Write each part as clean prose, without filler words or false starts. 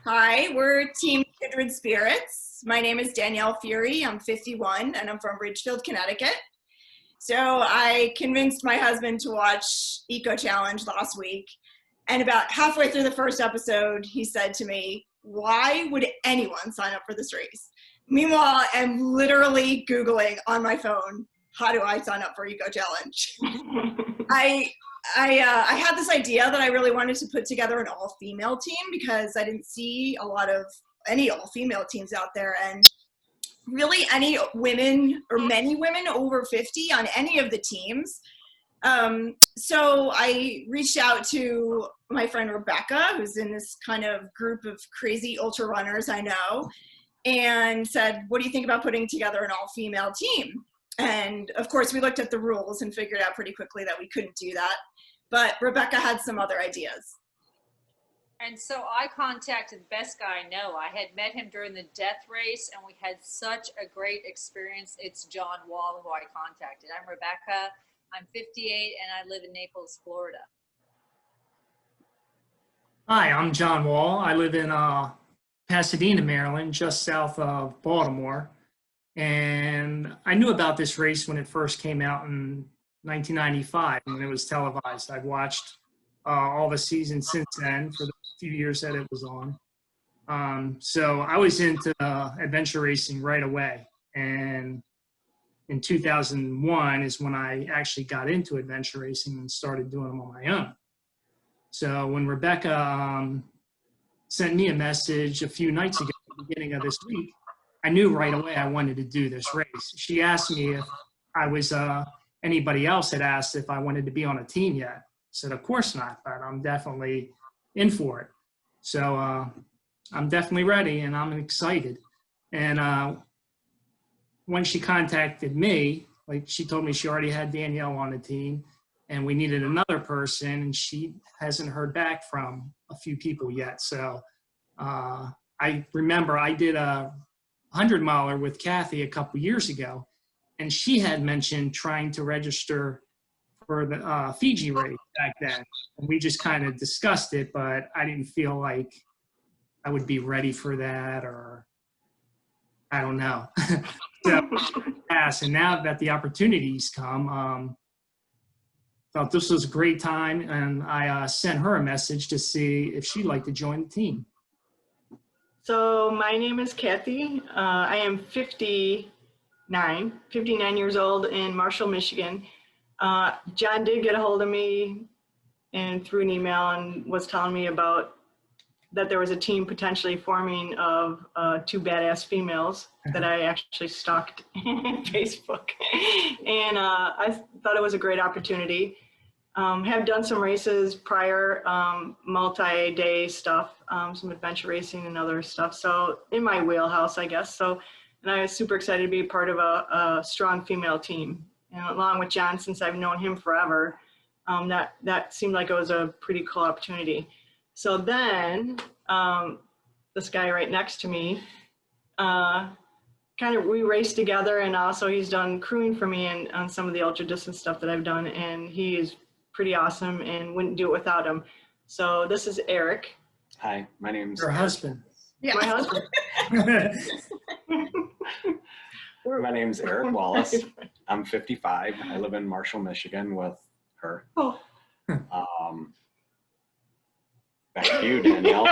Hi, we're Team Kindred Spirits. My name is Danielle Fury. I'm 51 and I'm from Ridgefield, Connecticut. So I convinced my husband to watch Eco Challenge last week. And about halfway through the first episode, he said to me, "Why would anyone sign up for this race?" Meanwhile, I'm literally Googling on my phone, how do I sign up for Eco Challenge? I had this idea that I really wanted to put together an all-female team because I didn't see a lot of any all-female teams out there, and really any women or many women over 50 on any of the teams. So I reached out to my friend Rebecca, who's in this kind of group of crazy ultra runners I know, and said, "What do you think about putting together an all-female team?" And of course, we looked at the rules and figured out pretty quickly that we couldn't do that. But Rebecca had some other ideas. And so I contacted the best guy I know. I had met him during the death race, and we had such a great experience. It's John Wall, who I contacted. I'm Rebecca. I'm 58, and I live in Naples, Florida. Hi, I'm John Wall. I live in Pasadena, Maryland, just south of Baltimore. And I knew about this race when it first came out in 1995 when it was televised. I've watched all the seasons since then for the few years that it was on. So I was into adventure racing right away. And in 2001 is when I actually got into adventure racing and started doing them on my own. So when Rebecca sent me a message a few nights ago at the beginning of this week, I knew right away I wanted to do this race. She asked me if I was, anybody else had asked if I wanted to be on a team yet. I said, of course not, but I'm definitely in for it. So I'm definitely ready and I'm excited. And when she contacted me, like she told me she already had Danielle on the team and we needed another person, and she hasn't heard back from a few people yet. So I remember I did a 100-miler with Kathy a couple years ago, and she had mentioned trying to register for the Fiji race back then. And we just kind of discussed it, but I didn't feel like I would be ready for that, or I don't know. So, and now that the opportunities come, thought this was a great time, and I sent her a message to see if she'd like to join the team. So my name is Kathy. I am 59 years old in Marshall, Michigan. John did get a hold of me and through an email and was telling me about that there was a team potentially forming of two badass females that I actually stalked on Facebook. And I thought it was a great opportunity. Have done some races prior, multi-day stuff, some adventure racing and other stuff. So in my wheelhouse, I guess. So, and I was super excited to be part of a strong female team. And along with John, since I've known him forever, that seemed like it was a pretty cool opportunity. So then this guy right next to me, we raced together, and also he's done crewing for me and on some of the ultra distance stuff that I've done, and he is pretty awesome and wouldn't do it without him. So this is Eric. Hi, my name's Her husband. Yeah. My husband. My name's Eric Wallace. I'm 55. I live in Marshall, Michigan with her. Oh. Back to you, Danielle.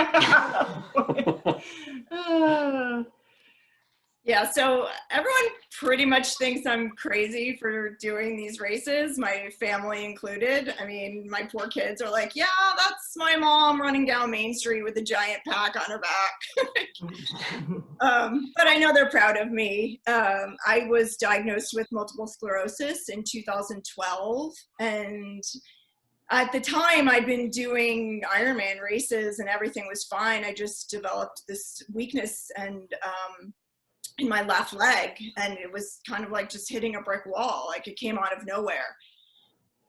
Yeah, so everyone pretty much thinks I'm crazy for doing these races, my family included. I mean, my poor kids are like, "Yeah, that's my mom running down Main Street with a giant pack on her back." But I know they're proud of me. I was diagnosed with multiple sclerosis in 2012, and at the time I'd been doing Ironman races and everything was fine. I just developed this weakness and in my left leg, and it was kind of like just hitting a brick wall. Like it came out of nowhere.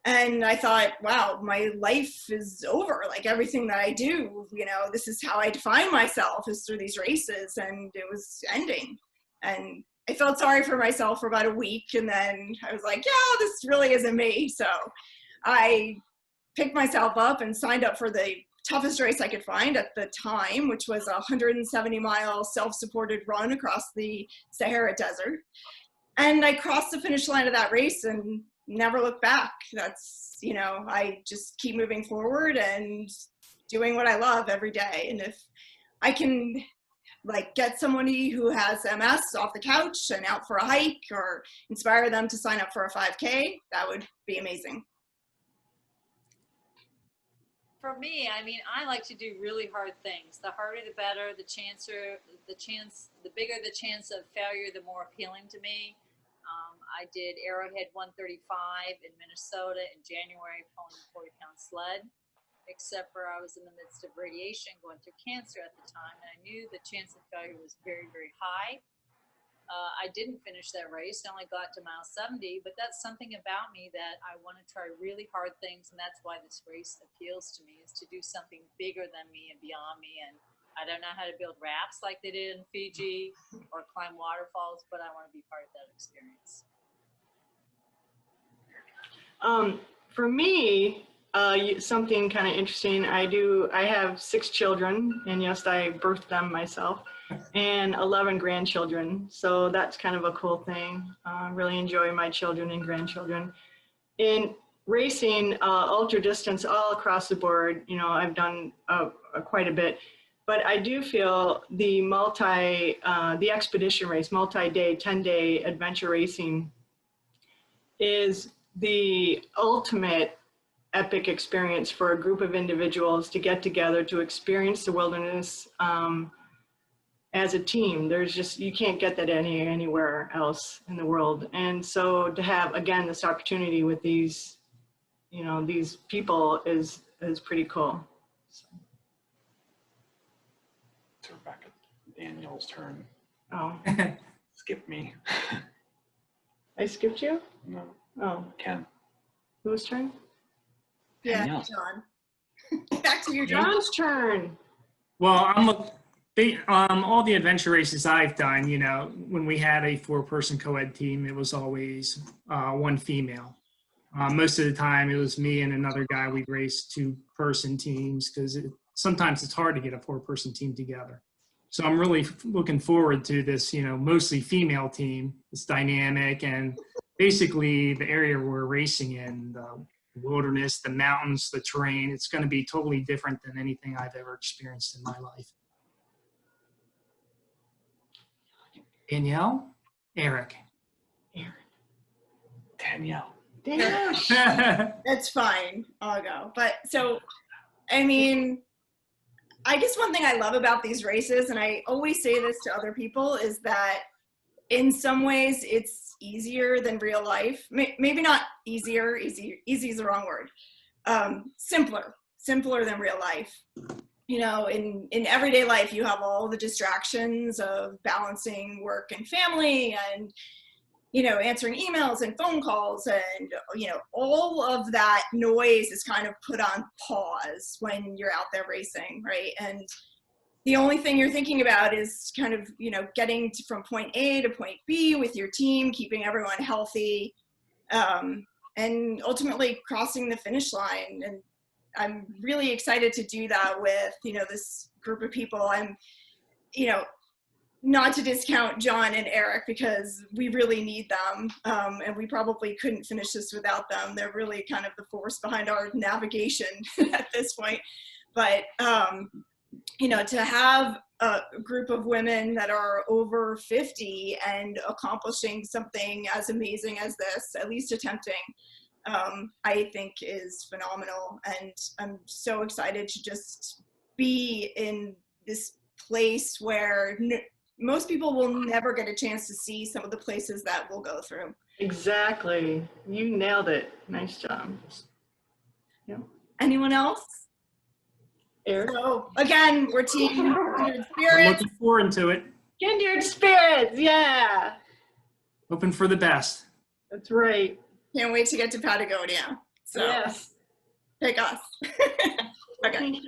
And I thought, wow, my life is over. Like everything that I do, you know, this is how I define myself, is through these races, and it was ending. And I felt sorry for myself for about a week, and then I was like, yeah, this really isn't me. So I picked myself up and signed up for the toughest race I could find at the time, which was a 170-mile self-supported run across the Sahara Desert. And I crossed the finish line of that race and never looked back. That's, you know, I just keep moving forward and doing what I love every day. And if I can like get somebody who has MS off the couch and out for a hike, or inspire them to sign up for a 5K, that would be amazing. For me, I mean, I like to do really hard things. The harder, the better. The bigger the chance of failure, the more appealing to me. I did Arrowhead 135 in Minnesota in January, pulling a 40-pound sled, except for I was in the midst of radiation, going through cancer at the time, and I knew the chance of failure was very, very high. I didn't finish that race. I only got to mile 70, but that's something about me that I want to try really hard things, and that's why this race appeals to me, is to do something bigger than me and beyond me. And I don't know how to build rafts like they did in Fiji or climb waterfalls, but I want to be part of that experience. For me, something kind of interesting. I have 6 children, and yes, I birthed them myself, and 11 grandchildren. So that's kind of a cool thing. Really enjoy my children and grandchildren. In racing, ultra distance all across the board, you know, I've done quite a bit. But I do feel the expedition race, multi-day, 10-day adventure racing is the ultimate epic experience for a group of individuals to get together to experience the wilderness as a team. There's just, you can't get that anywhere else in the world. And so to have, again, this opportunity with these, you know, these people is pretty cool. So. It's Rebecca Daniel's turn. Oh, Skip me. I skipped you? No, Oh, Ken. whose turn? Yeah, Danielle. John. Back to you, John. John's turn. Well, all the adventure races I've done, you know, when we had a 4-person co-ed team, it was always 1 female. Most of the time it was me and another guy. We'd race 2-person teams because sometimes it's hard to get a 4-person team together. So I'm really looking forward to this, you know, mostly female team. It's dynamic, and basically the area we're racing in, the wilderness, the mountains, the terrain, it's going to be totally different than anything I've ever experienced in my life. Danielle? Eric. Danielle. That's fine. I'll go. But so, I mean, I guess one thing I love about these races, and I always say this to other people, is that in some ways it's easier than real life. Maybe not easier, easy is the wrong word. Simpler than real life. You know, in everyday life, you have all the distractions of balancing work and family, and, you know, answering emails and phone calls, and, you know, all of that noise is kind of put on pause when you're out there racing, right? And the only thing you're thinking about is kind of, you know, getting from point A to point B with your team, keeping everyone healthy, and ultimately crossing the finish line. And I'm really excited to do that with, you know, this group of people. I'm, you know, not to discount John and Eric, because we really need them, and we probably couldn't finish this without them. They're really kind of the force behind our navigation at this point. But, you know, to have a group of women that are over 50 and accomplishing something as amazing as this, at least attempting, I think is phenomenal. And I'm so excited to just be in this place where most people will never get a chance to see some of the places that we'll go through. Exactly. You nailed it. Nice job. Yep. Anyone else? Eric? So again, we're Team Kindred I'm Spirits. looking forward to it. Kindred spirits, yeah. Hoping for the best. That's right. Can't wait to get to Patagonia. So Yes. pick us. Okay.